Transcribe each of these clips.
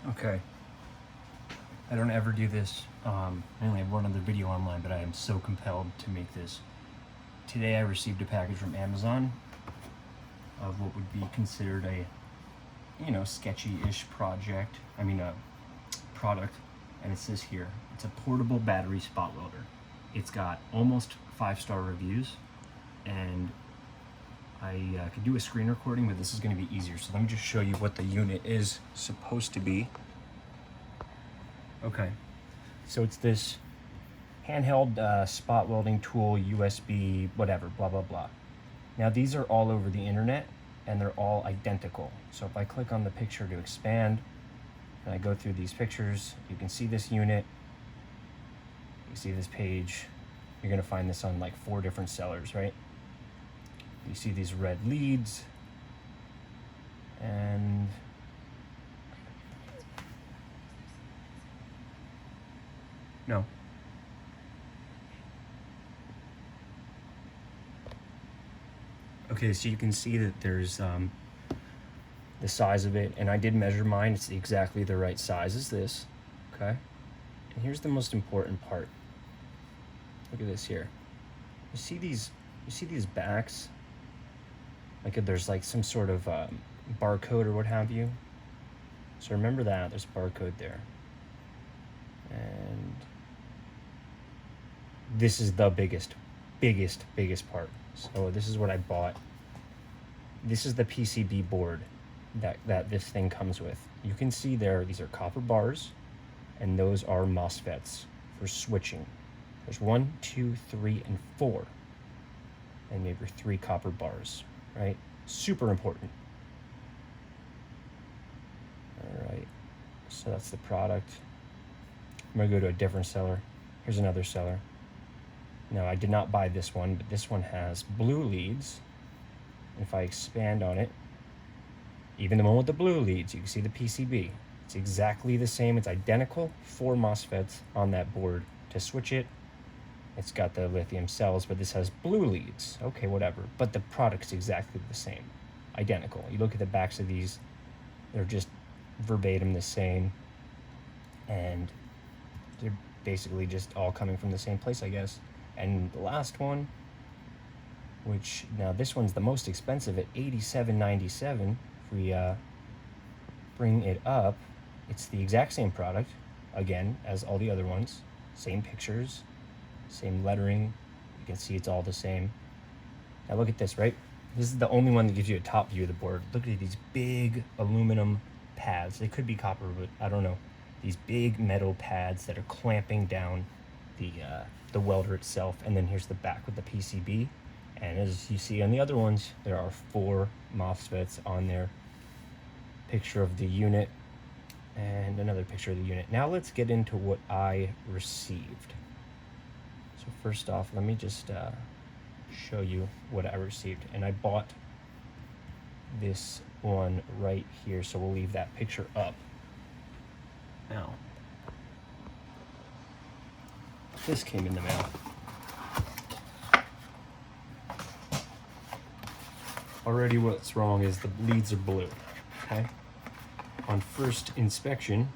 Okay. I don't ever do this. I only have one other video online, but I am so compelled to make this. Today I received a package from Amazon of what would be considered a, sketchy-ish project. Product. And it says here, it's a portable battery spot welder. It's got almost 5-star reviews, and I could do a screen recording, but this is going to be easier. So let me just show you what the unit is supposed to be. Okay, so it's this handheld spot welding tool, USB, whatever, blah, blah, blah. Now these are all over the internet, and they're all identical. So if I click on the picture to expand, and I go through these pictures, you can see this unit, you see this page, you're gonna find this on like 4 different sellers, right? You see these red leads, and no. Okay, so you can see that there's the size of it, and I did measure mine. It's exactly the right size as this, okay? And here's the most important part. Look at this here. You see these backs? Like if there's like some sort of barcode or what have you. So remember that, there's a barcode there. And this is the biggest part. So this is what I bought. This is the PCB board that this thing comes with. You can see there, these are copper bars, and those are MOSFETs for switching. There's 1, 2, 3, and 4, and maybe 3 copper bars, right? Super important. All right, so that's the product. I'm gonna go to a different seller. Here's another seller. Now, I did not buy this one, but this one has blue leads. If I expand on it, even the one with the blue leads, you can see the PCB. It's exactly the same. It's identical. 4 MOSFETs on that board to switch it. It's got the lithium cells, but this has blue leads. Okay, whatever. But the product's exactly the same. Identical. You look at the backs of these, they're just verbatim the same. And they're basically just all coming from the same place, I guess. And the last one, which now this one's the most expensive at $87.97. If we bring it up, it's the exact same product, again, as all the other ones. Same pictures, same lettering. You can see it's all the same. Now look at this, right? This is the only one that gives you a top view of the board. Look at these big aluminum pads. They could be copper, but I don't know. These big metal pads that are clamping down the welder itself. And then here's the back with the PCB. And as you see on the other ones, there are 4 MOSFETs on there. Picture of the unit and another picture of the unit. Now let's get into what I received. So first off, let me just show you what I received. And I bought this one right here, so we'll leave that picture up. Now, this came in the mail. Already what's wrong is the leads are blue, okay? On first inspection,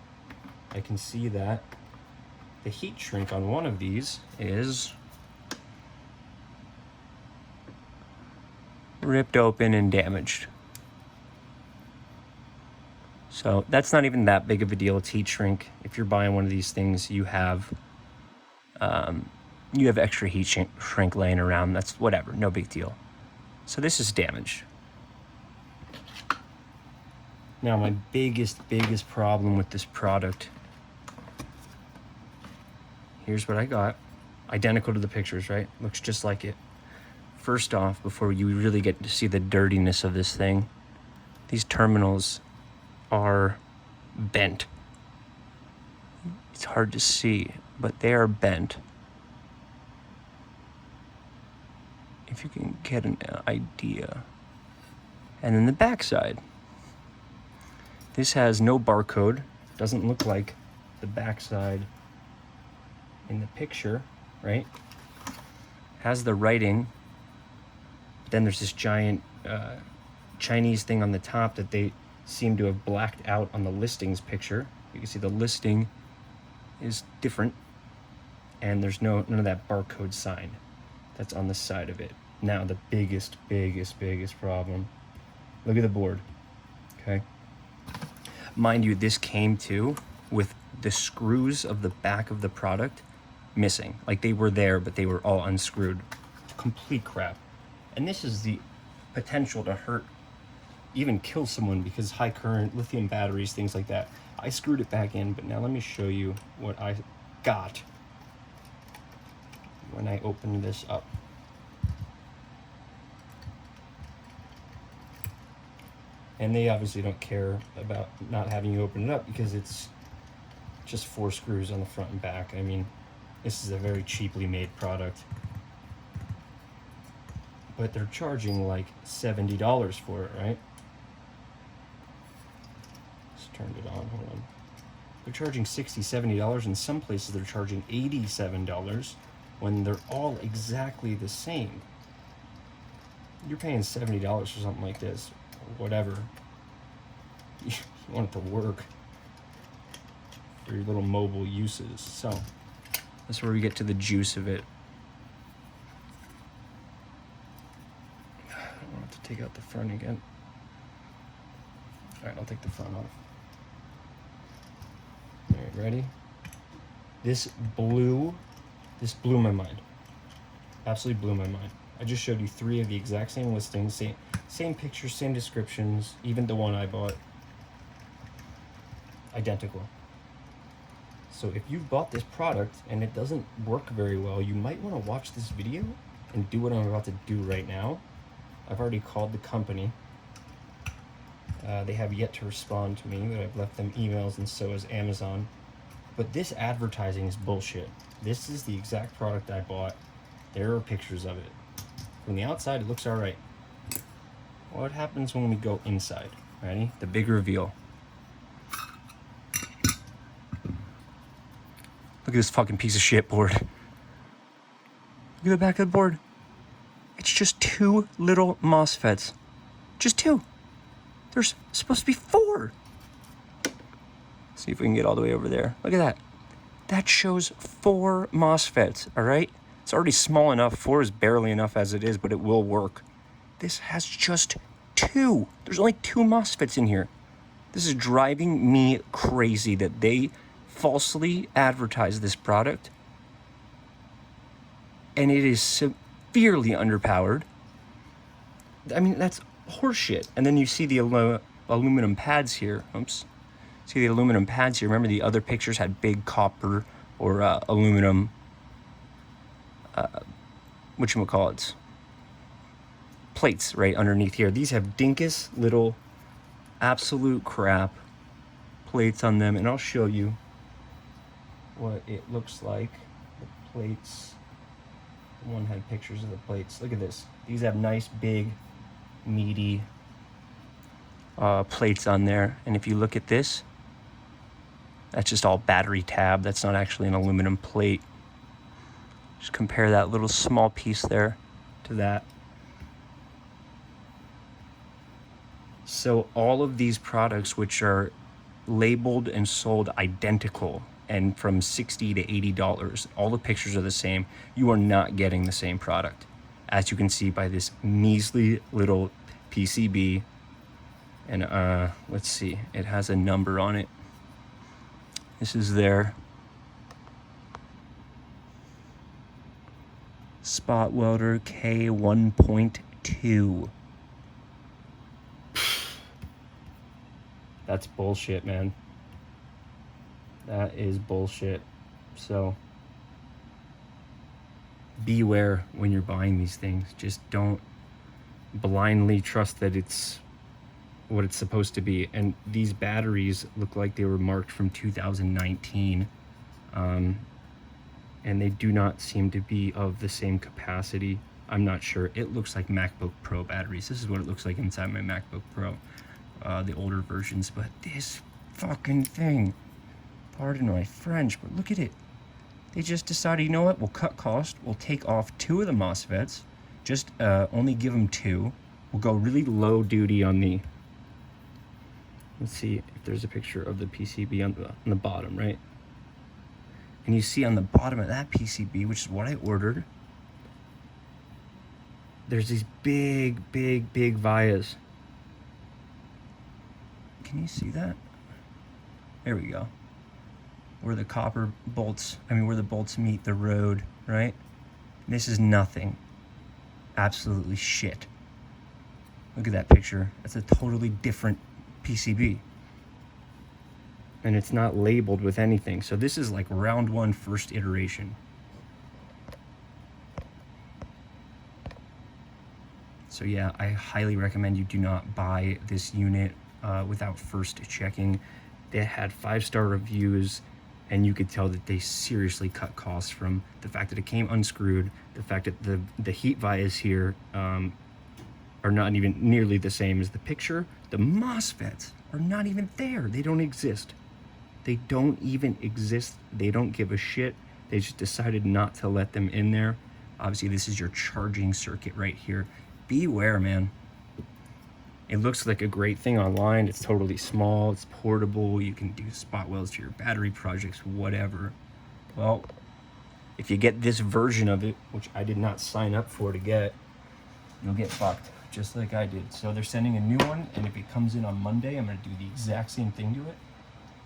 I can see that the heat shrink on one of these is ripped open and damaged. So that's not even that big of a deal. It's heat shrink. If you're buying one of these things, you have extra heat shrink laying around. That's whatever, no big deal. So this is damaged. Now my biggest problem with this product, here's what I got. Identical to the pictures, right? Looks just like it. First off, before you really get to see the dirtiness of this thing, these terminals are bent. It's hard to see, but they are bent. If you can get an idea. And then the backside. This has no barcode. Doesn't look like the backside in the picture, right? Has the writing. But then there's this giant Chinese thing on the top that seem to have blacked out on the listings picture. You can see the listing is different, and there's none of that barcode sign that's on the side of it. Now the biggest problem. Look at the board, okay? Mind you, this came too with the screws of the back of the product missing. Like, they were there, but they were all unscrewed. Complete crap. And this is the potential to hurt, even kill someone, because high current, lithium batteries, things like that. I screwed it back in, but now let me show you what I got when I opened this up. And they obviously don't care about not having you open it up because it's just 4 screws on the front and back. I mean, this is a very cheaply made product. But they're charging like $70 for it, right? Just turned it on, hold on. They're charging $60, $70. In some places they're charging $87 when they're all exactly the same. You're paying $70 for something like this. Whatever. You want it to work for your little mobile uses. So that's where we get to the juice of it. I don't want to take out the front again. All right, I'll take the front off. All right, ready? This blew my mind. Absolutely blew my mind. I just showed you 3 of the exact same listings, same pictures, same descriptions, even the one I bought. Identical. So if you bought this product and it doesn't work very well, you might want to watch this video and do what I'm about to do right now. I've already called the company. They have yet to respond to me, but I've left them emails, and so has Amazon. But this advertising is bullshit. This is the exact product I bought. There are pictures of it. From the outside, it looks all right. What happens when we go inside? Ready? The big reveal. Look at this fucking piece of shit board. Look at the back of the board. It's just 2 little MOSFETs. Just 2. There's supposed to be 4. See if we can get all the way over there. Look at that. That shows 4 MOSFETs, all right? It's already small enough. 4 is barely enough as it is, but it will work. This has just 2. There's only 2 MOSFETs in here. This is driving me crazy that they falsely advertise this product. And it is severely underpowered. I mean, that's horseshit. And then you see the aluminum pads here. Oops. See the aluminum pads here. Remember the other pictures had big copper or aluminum, whatchamacallits, plates right underneath here. These have dinkus little absolute crap plates on them, and I'll show you what it looks like. The plates, one had pictures of the plates. Look at this. These have nice big meaty plates on there, and if you look at this, that's just all battery tab. That's not actually an aluminum plate. Just compare that little small piece there to that. So all of these products, which are labeled and sold identical and from $60 to $80, all the pictures are the same. You are not getting the same product, as you can see by this measly little PCB. And let's see, it has a number on it. This is their Spot Welder K1.2. That's bullshit, man. That is bullshit. So beware when you're buying these things. Just don't blindly trust that it's what it's supposed to be. And these batteries look like they were marked from 2019. And they do not seem to be of the same capacity. I'm not sure. It looks like MacBook Pro batteries. This is what it looks like inside my MacBook Pro, the older versions. But this fucking thing, pardon my French, but look at it. They just decided, you know what, we'll cut cost. We'll take off 2 of the MOSFETs, just only give them 2. We'll go really low duty on the Let's see if there's a picture of the PCB on the bottom, right? And you see on the bottom of that PCB, which is what I ordered, there's these big vias. Can you see that? There we go. Where the copper bolts, where the bolts meet the road, right? This is nothing. Absolutely shit. Look at that picture. That's a totally different PCB. And it's not labeled with anything. So this is like round one, first iteration. So yeah, I highly recommend you do not buy this unit without first checking. They had 5-star reviews, and you could tell that they seriously cut costs from the fact that it came unscrewed, the fact that the heat vias here are not even nearly the same as the picture. The MOSFETs are not even there. They don't exist. They don't even exist. They don't give a shit. They just decided not to let them in there. Obviously, this is your charging circuit right here. Beware, man. It looks like a great thing online. It's totally small. It's portable. You can do spot welds to your battery projects, whatever. Well, if you get this version of it, which I did not sign up for to get, you'll get fucked, just like I did. So they're sending a new one, and if it comes in on Monday, I'm going to do the exact same thing to it.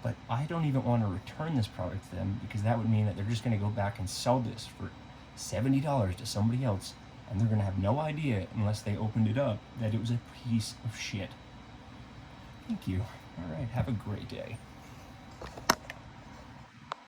But I don't even want to return this product to them, because that would mean that they're just going to go back and sell this for $70 to somebody else, and they're going to have no idea, unless they opened it up, that it was a piece of shit. Thank you. All right, have a great day.